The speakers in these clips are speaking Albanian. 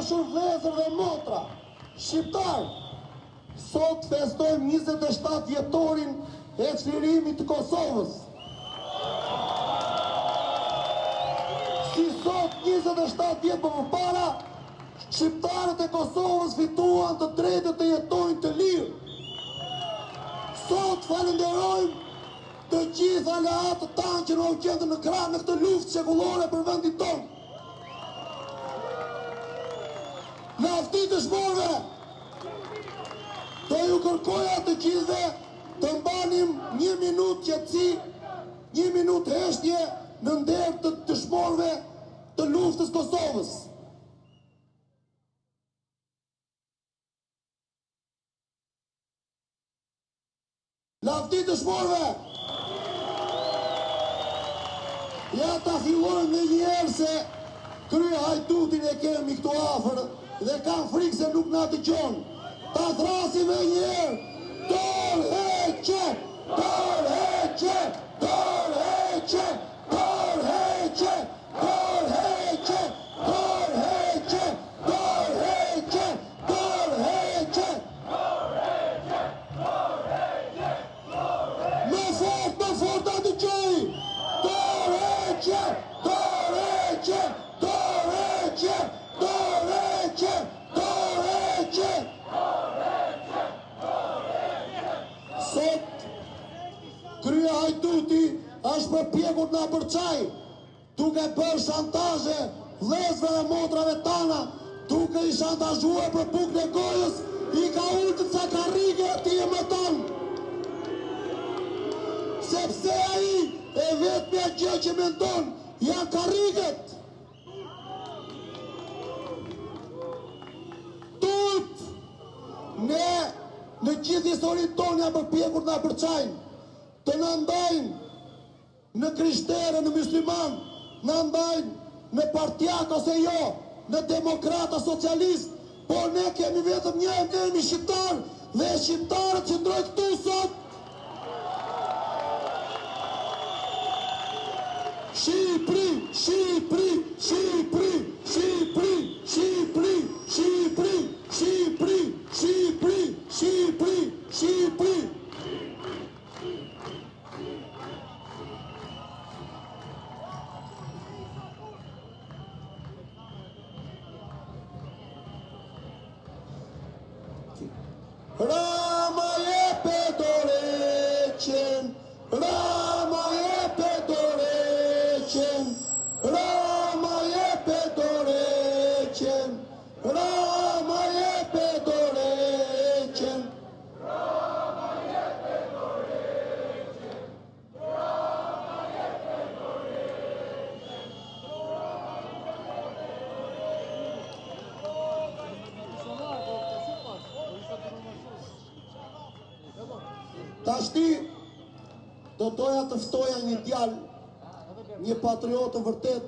dashur vëllezër dhe motra, shqiptar, sot festojmë 27 vjetorin e çlirimit të Kosovës. Si sot 27 vjet më parë, shqiptarët e Kosovës fituan të drejtën të jetojnë të lirë. Sot falenderojmë të gjithë aleatët tanë që në qendrën në krah në këtë luftë çekullore për vendin tonë. Lavdi dëshmorëve, do ju kërkoja të gjithëve të mbanim 1 minutë qetësi, 1 minutë heshtje në nder të dëshmorëve të luftës Kosovës. Lavdi dëshmorëve! Ja ta fillojmë me njerë se krye hajtutin e kemi këtu afër dhe kam frikë se nuk na dëgjon. Ta thrasim me njerë! Dorheqe! Dorheqe! Dorheqe! Dorheqe! Dorheqe! Dorheqe! Dorheqe! Dorheqe! Më fort ta dëgjoj! Dorheqe! Dorheqe! Dorheqe! Dorheqe! Dorheqe! Sot krye hajtuti është përpjekur na përçaj, duke bërë shantazhe vëllezërve dhe motrave tana, duke i shantazhuar për bukën e gojës, i ka ulë ca karrige atij më tonë. Sepse ai e vetmja gjë që mendon janë karriget. Tut ne në gjithë historinë tonë janë përpjekur na përçajnë, të na ndajnë në krishterë, në musliman, na ndajnë në partijak ose jo, në demokrat ose socialist, por ne kemi vetëm një, ne jemi shqiptar dhe shqiptarët që ndrojnë këtu sot. Shqipëri, Shqipëri, Shqipëri, Shqipëri, Shqipëri, Shqipëri, Shqipëri, Shqipëri, Shqipëri, Shqipëri. Rama jepe dorëqen, Rama jepe dorëqen, Rama jepe dorëqen, Rama jepe dorëqen. Rama jepe dorëqen, Rama jepe dorëqen. Tashti do doja të ftoja një djalë, një patriot të vërtet,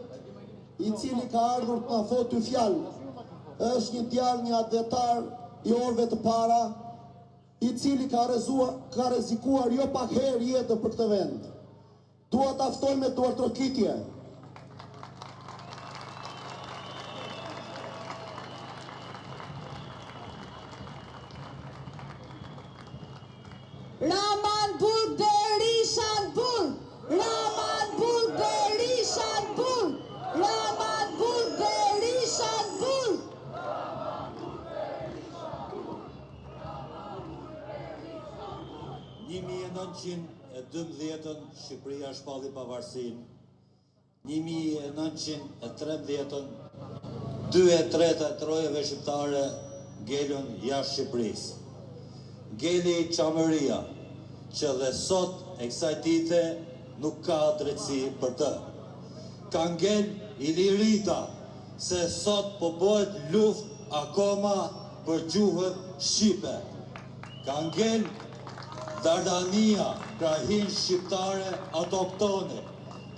i cili ka ardhur të na thotë dy fjalë. Është një djalë, një advetar i orëve të para, i cili ka rrezikuar jo pak herë jetën për këtë vend. Dua ta ftoj me duartrokitje. Ramanburg Berishanburg, Ramanburg Berishanburg, Ramanburg Berishanburg. 1912 Shqipëria shpalli pavarësinë. 1913 2/3 e trojeve shqiptare ngelën jashtë Shqipërisë. Ngeli Çamëria, që dhe sot e kësaj dite nuk ka drejtësi për të. Ka ngel Ilirita, se sot po bëhet luftë akoma për gjuhën shqipe. Ka ngel Dardania, krahin shqiptare autoktone.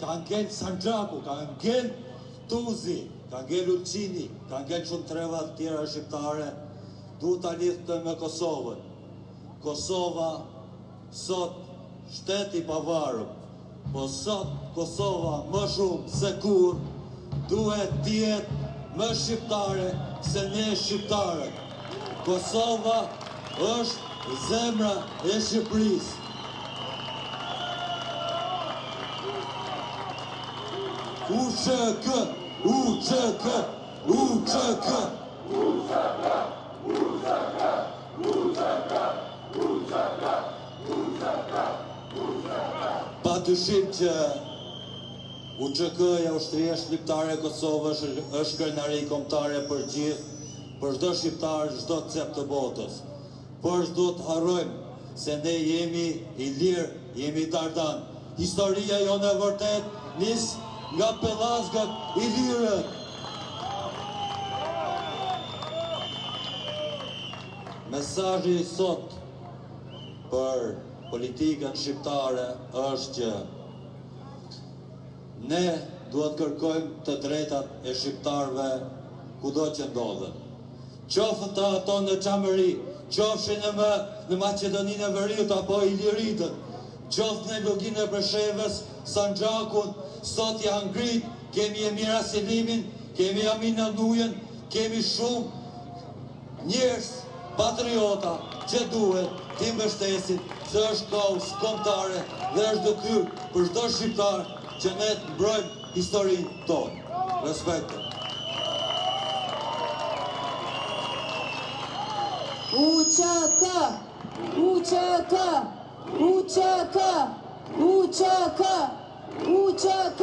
Ka ngel Sanxhaku, ka ngel Tuzi, ka ngel Ulçini, ka ngel shumë treva të tjera shqiptare. Duhet ta lidhë me Kosovën. Kosova sot shtet i pavarur, po sot Kosova më shumë se kur duhet tjetë më shqiptare se ne shqiptarët. Kosova është zemra e Shqipërisë. UÇK, UÇK, UÇK. Padyshim që UÇK-ja, Ushtria Shqiptare e Kosovës, është krenari kombëtare për gjithë, për çdo shqiptar, çdo cep të botës. Por s'do të harrojmë se ne jemi i lirë, jemi Dardan. Historia jonë e vërtet nis nga pellazgat i lirët. Mesazhi sot për politikën shqiptare është që ne duhet kërkojmë të drejtat e shqiptarëve kudo që ndodhen. Qoftë të ato në Çamëri, qofshin në Maqedoninë e Veriut apo Iliritën, qoftë në Luginë e Preshevës, Sanxhakun, sot janë ngrit, kemi Emira Selimin, kemi Amin Alnujen, kemi shumë njerëz patriota që duhet t'i mbështesin, se është kauzë kombëtare dhe është detyrë për çdo shqiptar që ne të mbrojmë historinë tonë. Respekt. UÇK, UÇK, UÇK, UÇK, UÇK,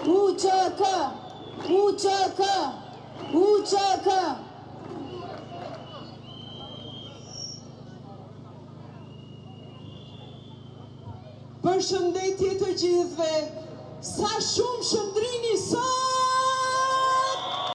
UÇK, UÇK, UÇK. Përshëndetje të gjithëve, sa shumë shëndrini